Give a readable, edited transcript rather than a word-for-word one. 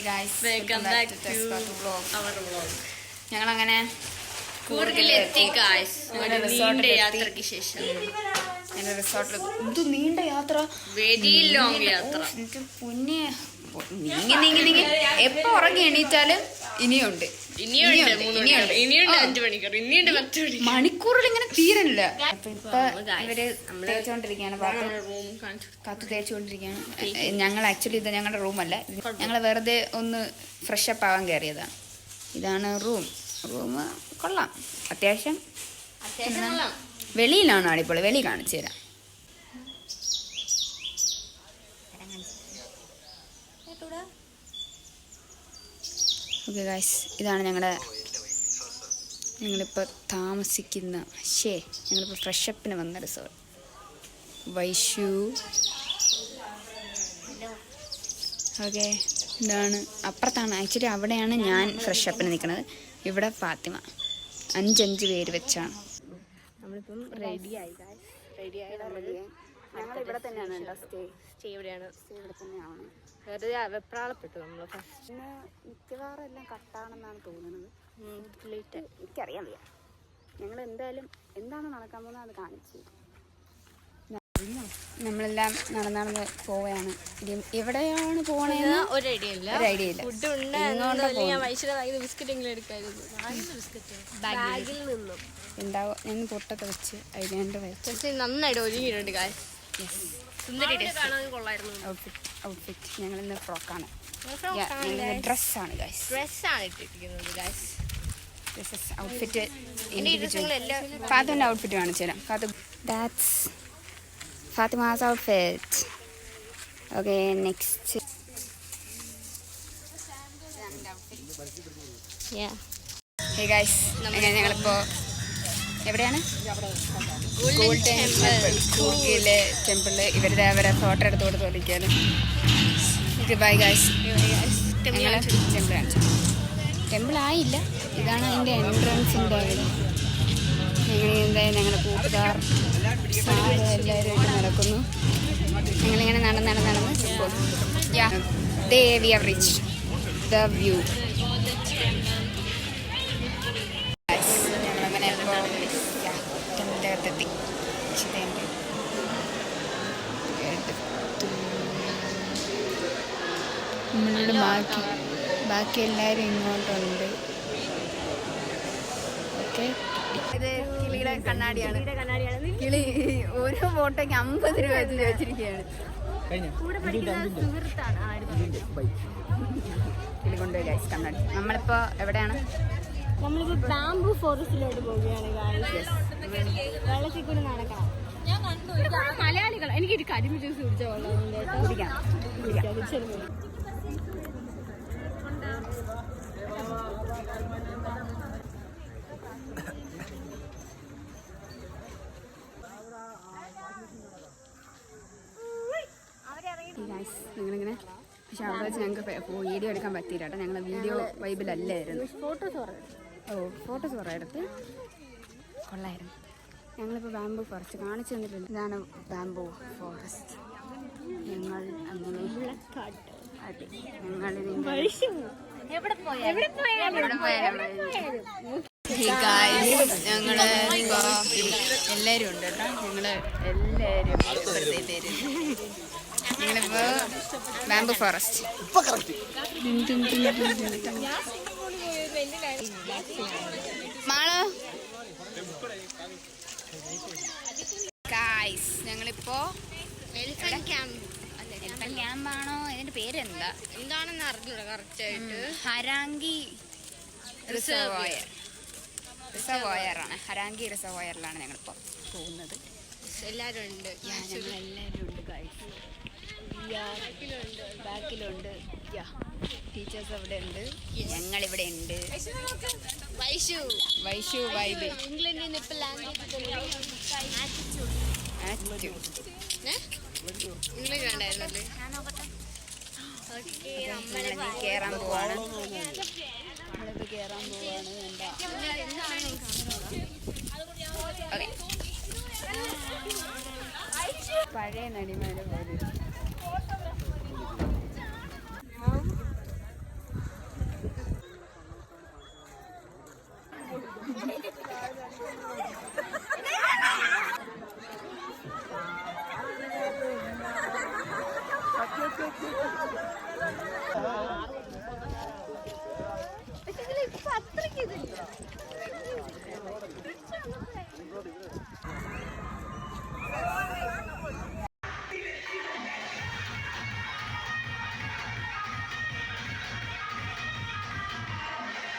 welcome back to our vlog. ഞങ്ങളങ്ങനെ കൂർഗിലെത്തി guys. ഒരു നീണ്ട യാത്രയ്ക്ക് ശേഷം റിസോർട്ടിൽ എന്ത് നീണ്ട യാത്ര, വെരി ലോങ് യാത്ര. പൊന്നെ നീങ്ങി എപ്പോ ഉറങ്ങി എണീറ്റാലും ഇനിയുണ്ട് 5 മണിക്കൂർ, ഇനിയുണ്ട് 10 മണിക്കൂർ. മണിക്കൂറിൽ ഇങ്ങനെ തീരല്ല. അപ്പൊ ഇപ്പൊ ഇവര് തേച്ചോണ്ടിരിക്കുകയാണ്, കത്ത് തേച്ചുകൊണ്ടിരിക്കുകയാണ്. ഞങ്ങൾ ആക്ച്വലി ഇത് ഞങ്ങളുടെ റൂമല്ല, ഞങ്ങൾ വെറുതെ ഒന്ന് ഫ്രഷ് അപ്പ് ആവാൻ കയറിയതാണ്. ഇതാണ് റൂം കൊള്ളാം, അത്യാവശ്യം വെളിയിലാണ് അടിപൊളി. വെളി കാണിച്ചു തരാം. ഓക്കെ ഗായ്സ്, ഇതാണ് ഞങ്ങളിപ്പോൾ താമസിക്കുന്ന ഞങ്ങളിപ്പോൾ ഫ്രഷപ്പിന് വന്ന റിസോർട്ട്. വൈഷു. ഓക്കെ, ഇതാണ് അപ്പുറത്താണ്. ആക്ച്വലി അവിടെയാണ് ഞാൻ ഫ്രഷപ്പിന് നിൽക്കുന്നത്. ഇവിടെ ഫാത്തിമ. 5 പേര് വെച്ചാണ് നമ്മളിപ്പം റെഡിയായി. ഞങ്ങൾ ഇവിടെ തന്നെയാണ് സ്റ്റേ ഇവിടെ തന്നെയാണ്. വെറുതെ വെപ്രാളപ്പെട്ടു നമ്മൾ. ഫസ്റ്റ് മിക്കവാറും എല്ലാം കട്ടാണെന്നാണ് തോന്നുന്നത്. എനിക്കറിയാൻ വയ്യ. ഞങ്ങൾ എന്തായാലും എന്താണ് നടക്കാൻ പോകുന്നത് അത് കാണിച്ചു. നമ്മളെല്ലാം നടന്ന് പോവുകയാണ്. എവിടെയാണ് പോകണേന്ന് ഒരു ഐഡിയ ഇല്ല. ഉണ്ടാവും. ഞാൻ പൊട്ടൊക്കെ വെച്ച് ഐഡിയാണ്ട് വെച്ച് നന്നായിട്ട് ഒരുങ്ങിയിട്ടുണ്ട്. ഔട്ട്ഫിറ്റ് ഞങ്ങൾ ഇന്ന് ഫ്രോക്കാണ്, ഡ്രസ്സാണ് ഔട്ട്ഫിറ്റ്. ഫാത്തിമന്റെ ഔട്ട്ഫിറ്റ് കാണിച്ചു തരാം. That's Fatima's outfit. Okay, next hey guys, ഞങ്ങളിപ്പോ എവിടെയാണ്? ഗോൾഡൻ കൂർഗിലെ ടെമ്പിളില് ഇവരുടെ ഫോട്ടോ എടുത്ത് കൊടുത്തോണ്ടിരിക്കുകയാണ്. Bye guys. ടെമ്പിൾ ആയില്ല, ഇതാണ് അതിൻ്റെ എൻട്രൻസിൻ്റെ അവിടെ. ഞങ്ങളുടെ കൂട്ടുകാർ എല്ലാവരും ആയിട്ട് നടക്കുന്നു. ഞങ്ങളിങ്ങനെ നടന്ന് we have reached the view. ഞങ്ങളങ്ങനെ ഇപ്പോൾ ടെമ്പിളിൻ്റെ അകത്തെത്തി. നമ്മളുടെ ബാക്കി എല്ലാവരും ഇങ്ങോട്ടുണ്ട്. ഓക്കെ, ഇത് കിളിയുടെ കണ്ണാടിയാണ്. കിളി ഓരോ ഫോട്ടോയ്ക്ക് 50 രൂപ വെച്ച് ചോദിച്ചിരിക്കുകയാണ്. കിളി കൊണ്ടുപോയി ഗൈസ് കണ്ണാടി. നമ്മളിപ്പോ എവിടെയാണ്? നമ്മളിപ്പോ ബാംബു ഫോറസ്റ്റിലോട്ട് പോവുകയാണ്. വെള്ളത്തിൽ കൂടി നടക്കണം. മലയാളികൾ എനിക്കൊരു കരിമ്പ് ജ്യൂസ് കുടിച്ച കുടിക്കാം. നിങ്ങളിങ്ങനെ പക്ഷെ അവിടെ വെച്ച് ഞങ്ങൾക്ക് വീഡിയോ എടുക്കാൻ പറ്റിയില്ല കേട്ടോ. ഞങ്ങൾ വീഡിയോ വൈബിലല്ലായിരുന്നു. ഫോട്ടോസ് കുറേ എടുത്ത് കൊള്ളായിരുന്നു. ഞങ്ങളിപ്പോൾ ബാംബു ഫോറസ്റ്റ് കാണിച്ചു തന്നിട്ടുണ്ട്. ഇതാണ് ബാംബു ഫോറസ്റ്റ്. ഞങ്ങൾ അങ്ങനെ ഞങ്ങള് എല്ലാവരും ഉണ്ട് കേട്ടോ. ഞങ്ങളിപ്പോ ബാംബു ഫോറസ്റ്റ്. മാളോ ഗായ്സ്, ഞങ്ങളിപ്പോ ക്യാമ്പാണോ ഇതിന്റെ പേരെന്താ എന്താണെന്ന് അറിഞ്ഞൂടാ കറക്റ്റ് ആയിട്ട്. ഹരാങ്കി റിസർവോയറാണ്. ഹരാങ്കി റിസർവോയറിലാണ് ഞങ്ങളിപ്പോ പോകുന്നത്. എല്ലാവരും ഉണ്ട്. ഞങ്ങളെല്ലാവരും ഉണ്ട് ഗായ്സ്. ബാക്കിലുണ്ട് ടീച്ചേഴ്സ് അവിടെ ഉണ്ട്. ഞങ്ങളിവിടെ ഉണ്ട്. വൈഷു വൈബ്. ഇംഗ്ലണ്ടിൽ നിന്ന് ഇപ്പൊ ലാംഗ്വേജ് ഇംഗ്ലീഷ് വേണ്ടായിരുന്നല്ലേ. കേറാൻ പോവാണ്. പഴയ നടിമാരെ പോലെ ഇപ്പൊ അത്രയ്ക്ക് ഇതില്ല.